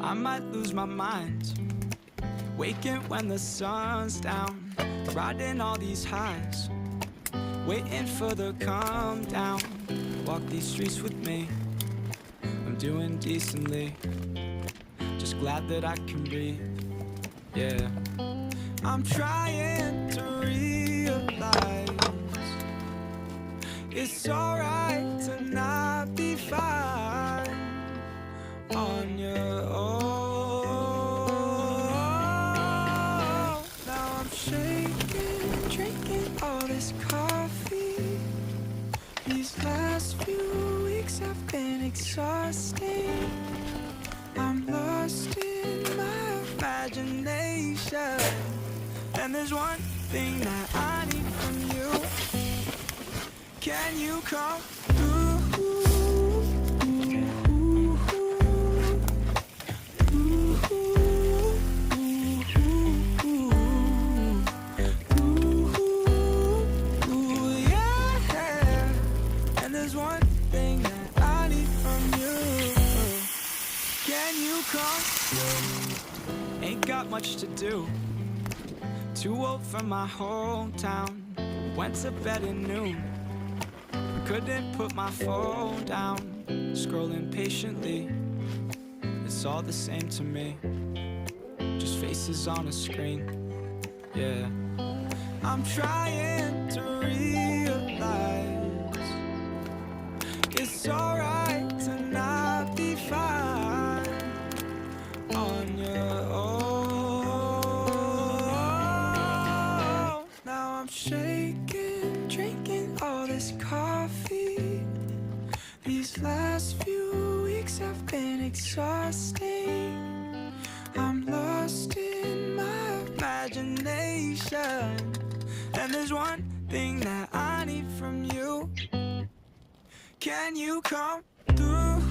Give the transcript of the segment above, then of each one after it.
I might lose my mind, waking when the sun's down, riding all these highs, waiting for the calm down. Walk these streets with me, I'm doing decently, just glad that I can breathe, yeah. I'm trying to realize it's alright to not be fine on your own. Now I'm shaking, drinking all this coffee. These last few weeks have been exhausting. I'm lost in my imagination, and there's one thing that I need from you. Can you come through? Yeah. And there's one thing that I need from you. Can you come through? Ain't got much to do. Too old for my hometown. Went to bed at noon. Couldn't put my phone down. Scrolling patiently. It's all the same to me. Just faces on a screen. Yeah. I'm trying to realize it's alright to not be fine on your own. Now I'm shaking, drinking all this coffee. These last few weeks have been exhausting. I'm lost in my imagination, and there's one thing that I need from you. Can you come through?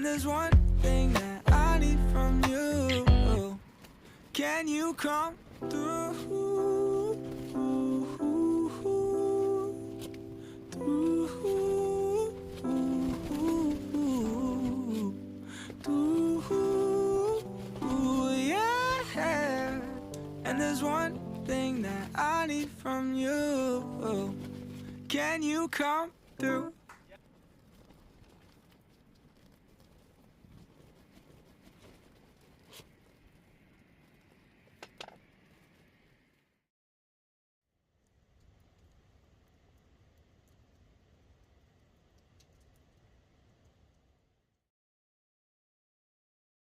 There's one thing that I need from you. Can you come through? Yeah. And there's one thing that I need from you. Can you come through?